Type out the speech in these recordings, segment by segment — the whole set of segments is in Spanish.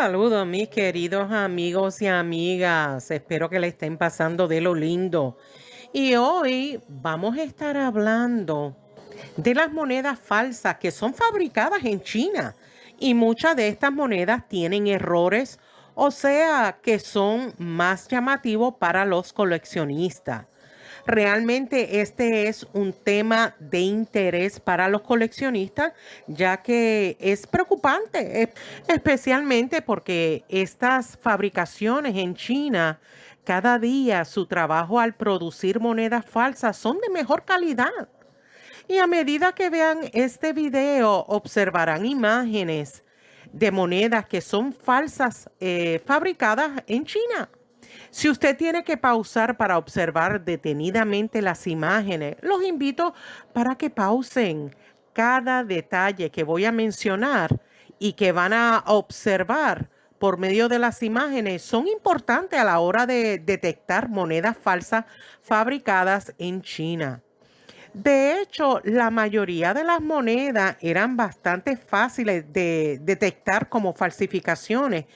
Saludos, mis queridos amigos y amigas. Espero que le estén pasando de lo lindo. Y hoy vamos a estar hablando de las monedas falsas que son fabricadas en China. Y muchas de estas monedas tienen errores, o sea, que son más llamativos para los coleccionistas. Realmente este es un tema de interés para los coleccionistas, ya que es preocupante, especialmente porque estas fabricaciones en China, cada día su trabajo al producir monedas falsas son de mejor calidad. Y a medida que vean este video, observarán imágenes de monedas que son falsas, fabricadas en China. Si usted tiene que pausar para observar detenidamente las imágenes, los invito para que pausen cada detalle que voy a mencionar y que van a observar por medio de las imágenes. Son importantes a la hora de detectar monedas falsas fabricadas en China. De hecho, la mayoría de las monedas eran bastante fáciles de detectar como falsificaciones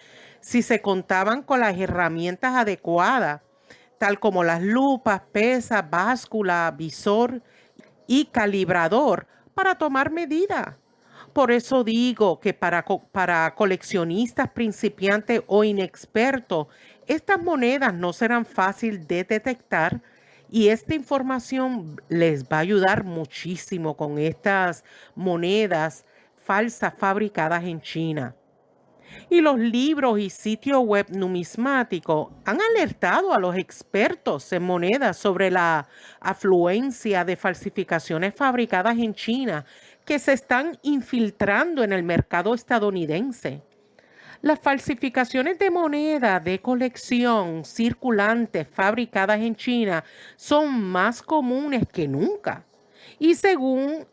si se contaban con las herramientas adecuadas, tal como las lupas, pesas, báscula, visor y calibrador para tomar medidas. Por eso digo que para coleccionistas principiantes o inexpertos, estas monedas no serán fáciles de detectar y esta información les va a ayudar muchísimo con estas monedas falsas fabricadas en China. Y los libros y sitios web numismáticos han alertado a los expertos en monedas sobre la afluencia de falsificaciones fabricadas en China que se están infiltrando en el mercado estadounidense. Las falsificaciones de moneda de colección circulantes fabricadas en China son más comunes que nunca. Y según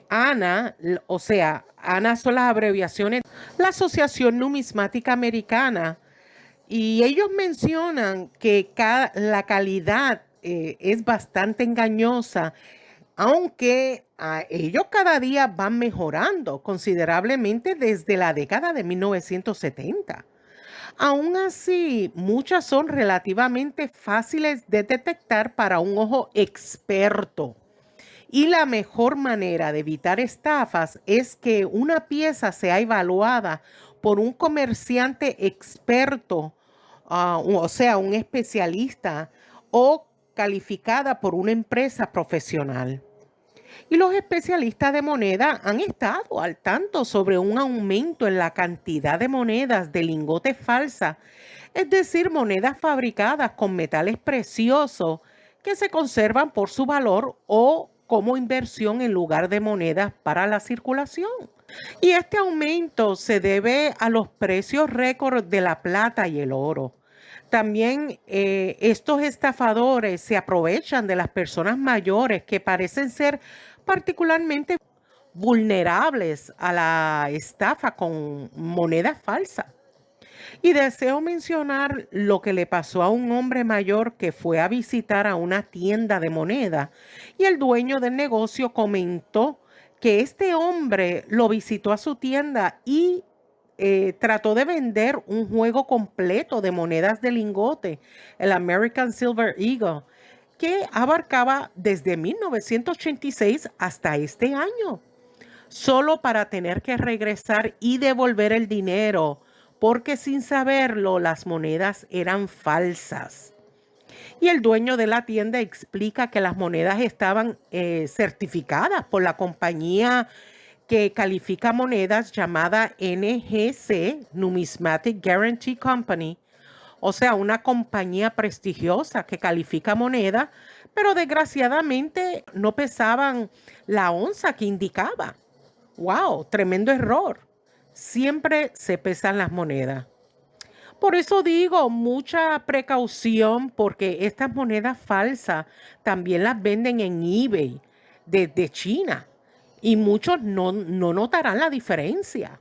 ANA, o sea, ANA son las abreviaciones, la Asociación Numismática Americana, y ellos mencionan que la calidad es bastante engañosa, aunque ellos cada día van mejorando considerablemente desde la década de 1970. Aún así, muchas son relativamente fáciles de detectar para un ojo experto. Y la mejor manera de evitar estafas es que una pieza sea evaluada por un comerciante experto, o sea, un especialista, o calificada por una empresa profesional. Y los especialistas de moneda han estado al tanto sobre un aumento en la cantidad de monedas de lingotes falsas, es decir, monedas fabricadas con metales preciosos que se conservan por su valor o como inversión en lugar de monedas para la circulación. Y este aumento se debe a los precios récord de la plata y el oro. También estos estafadores se aprovechan de las personas mayores que parecen ser particularmente vulnerables a la estafa con monedas falsas. Y deseo mencionar lo que le pasó a un hombre mayor que fue a visitar a una tienda de moneda y el dueño del negocio comentó que este hombre lo visitó a su tienda y trató de vender un juego completo de monedas de lingote, el American Silver Eagle, que abarcaba desde 1986 hasta este año, solo para tener que regresar y devolver el dinero, porque sin saberlo las monedas eran falsas. Y el dueño de la tienda explica que las monedas estaban certificadas por la compañía que califica monedas llamada NGC, Numismatic Guarantee Company, o sea, una compañía prestigiosa que califica moneda, pero desgraciadamente no pesaban la onza que indicaba. ¡Wow! Tremendo error. Siempre se pesan las monedas. Por eso digo, mucha precaución porque estas monedas falsas también las venden en eBay desde China y muchos no notarán la diferencia.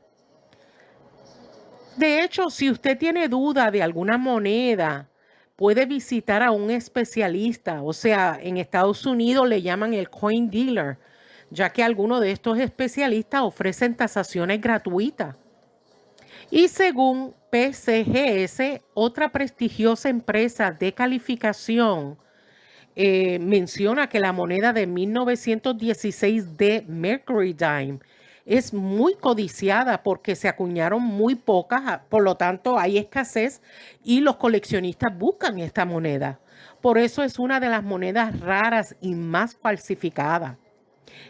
De hecho, si usted tiene duda de alguna moneda, puede visitar a un especialista, o sea, en Estados Unidos le llaman el coin dealer, ya que algunos de estos especialistas ofrecen tasaciones gratuitas. Y según PCGS, otra prestigiosa empresa de calificación, menciona que la moneda de 1916 de Mercury Dime es muy codiciada porque se acuñaron muy pocas, por lo tanto hay escasez y los coleccionistas buscan esta moneda. Por eso es una de las monedas raras y más falsificadas.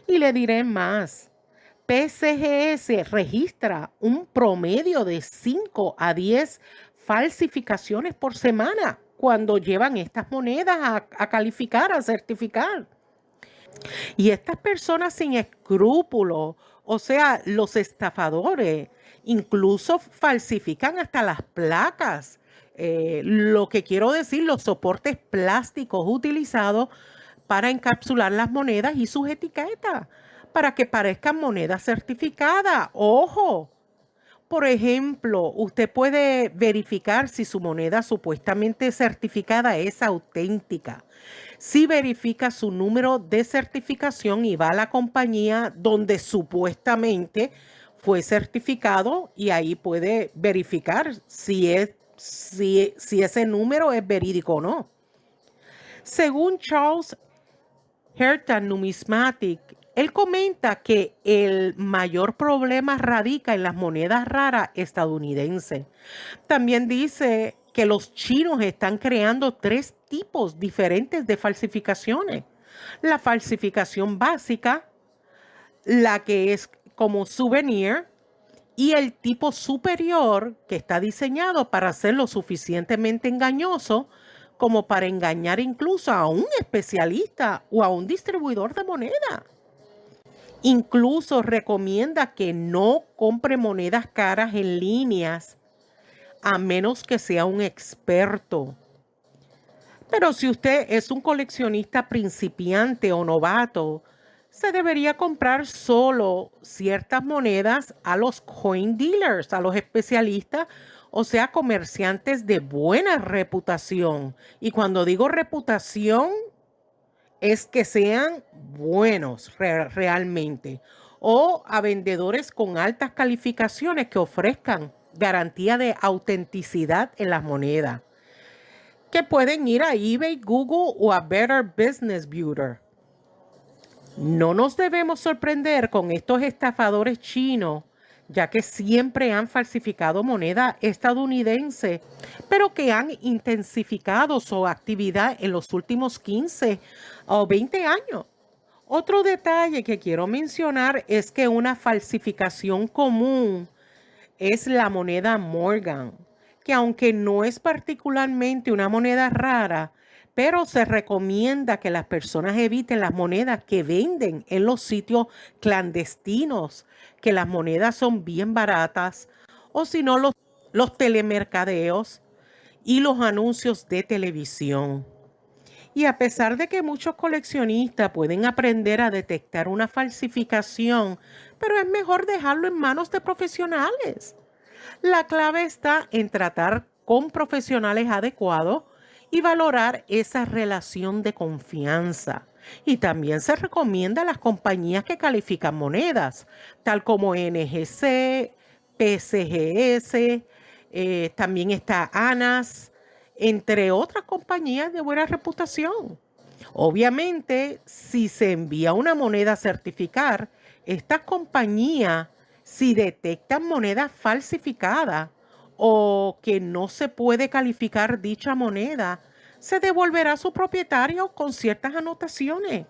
Y le diré más. PCGS registra un promedio de 5 a 10 falsificaciones por semana cuando llevan estas monedas a calificar, a certificar. Y estas personas sin escrúpulos, o sea, los estafadores, incluso falsifican hasta las placas. Lo que quiero decir, los soportes plásticos utilizados para encapsular las monedas y sus etiquetas, para que parezcan monedas certificadas. ¡Ojo! Por ejemplo, usted puede verificar si su moneda supuestamente certificada es auténtica. Si verifica su número de certificación y va a la compañía donde supuestamente fue certificado y ahí puede verificar si ese número es verídico o no. Según Charles Hertan Numismatic, él comenta que el mayor problema radica en las monedas raras estadounidenses. También dice que los chinos están creando 3 tipos diferentes de falsificaciones. La falsificación básica, la que es como souvenir, y el tipo superior que está diseñado para ser lo suficientemente engañoso como para engañar incluso a un especialista o a un distribuidor de moneda. Incluso recomienda que no compre monedas caras en líneas a menos que sea un experto. Pero si usted es un coleccionista principiante o novato, se debería comprar solo ciertas monedas a los coin dealers, a los especialistas, o sea, comerciantes de buena reputación. Y cuando digo reputación, es que sean buenos realmente. O a vendedores con altas calificaciones que ofrezcan garantía de autenticidad en las monedas, que pueden ir a eBay, Google o a Better Business Builder. No nos debemos sorprender con estos estafadores chinos, ya que siempre han falsificado moneda estadounidense, pero que han intensificado su actividad en los últimos 15 o 20 años. Otro detalle que quiero mencionar es que una falsificación común es la moneda Morgan, que aunque no es particularmente una moneda rara, pero se recomienda que las personas eviten las monedas que venden en los sitios clandestinos, que las monedas son bien baratas, o si no los telemercadeos y los anuncios de televisión. Y a pesar de que muchos coleccionistas pueden aprender a detectar una falsificación, pero es mejor dejarlo en manos de profesionales. La clave está en tratar con profesionales adecuados y valorar esa relación de confianza. Y también se recomienda a las compañías que califican monedas, tal como NGC, PCGS, también está ANAS, entre otras compañías de buena reputación. Obviamente, si se envía una moneda a certificar, estas compañías, si detectan monedas falsificadas o que no se puede calificar dicha moneda, se devolverá a su propietario con ciertas anotaciones.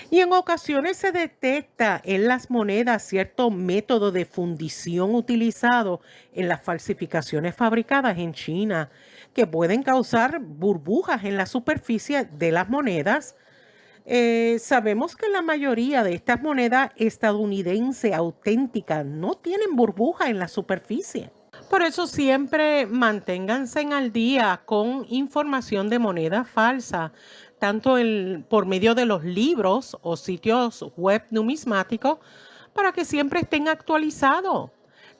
Y en ocasiones se detecta en las monedas cierto método de fundición utilizado en las falsificaciones fabricadas en China, que pueden causar burbujas en la superficie de las monedas. Sabemos que la mayoría de estas monedas estadounidenses auténticas no tienen burbujas en la superficie. Por eso siempre manténganse al día con información de moneda falsa, tanto por medio de los libros o sitios web numismáticos, para que siempre estén actualizados.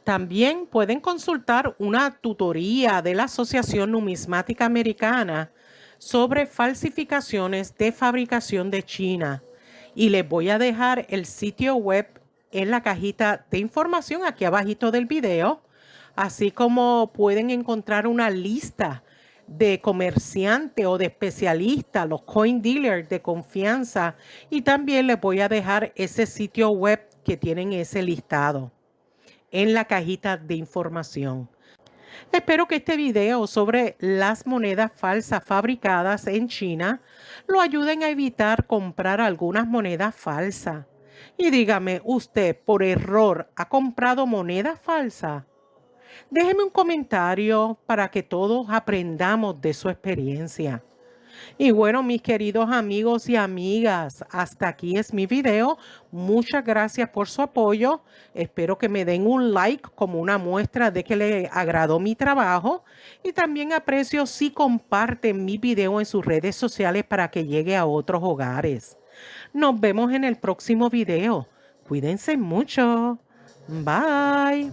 También pueden consultar una tutoría de la Asociación Numismática Americana sobre falsificaciones de fabricación de China. Y les voy a dejar el sitio web en la cajita de información aquí abajito del video, así como pueden encontrar una lista de comerciantes o de especialistas, los coin dealers de confianza, y también les voy a dejar ese sitio web que tienen ese listado en la cajita de información. Espero que este video sobre las monedas falsas fabricadas en China lo ayuden a evitar comprar algunas monedas falsas. Y dígame, ¿usted por error ha comprado monedas falsas? Déjeme un comentario para que todos aprendamos de su experiencia. Y bueno, mis queridos amigos y amigas, hasta aquí es mi video. Muchas gracias por su apoyo. Espero que me den un like como una muestra de que les agradó mi trabajo. Y también aprecio si comparten mi video en sus redes sociales para que llegue a otros hogares. Nos vemos en el próximo video. Cuídense mucho. Bye.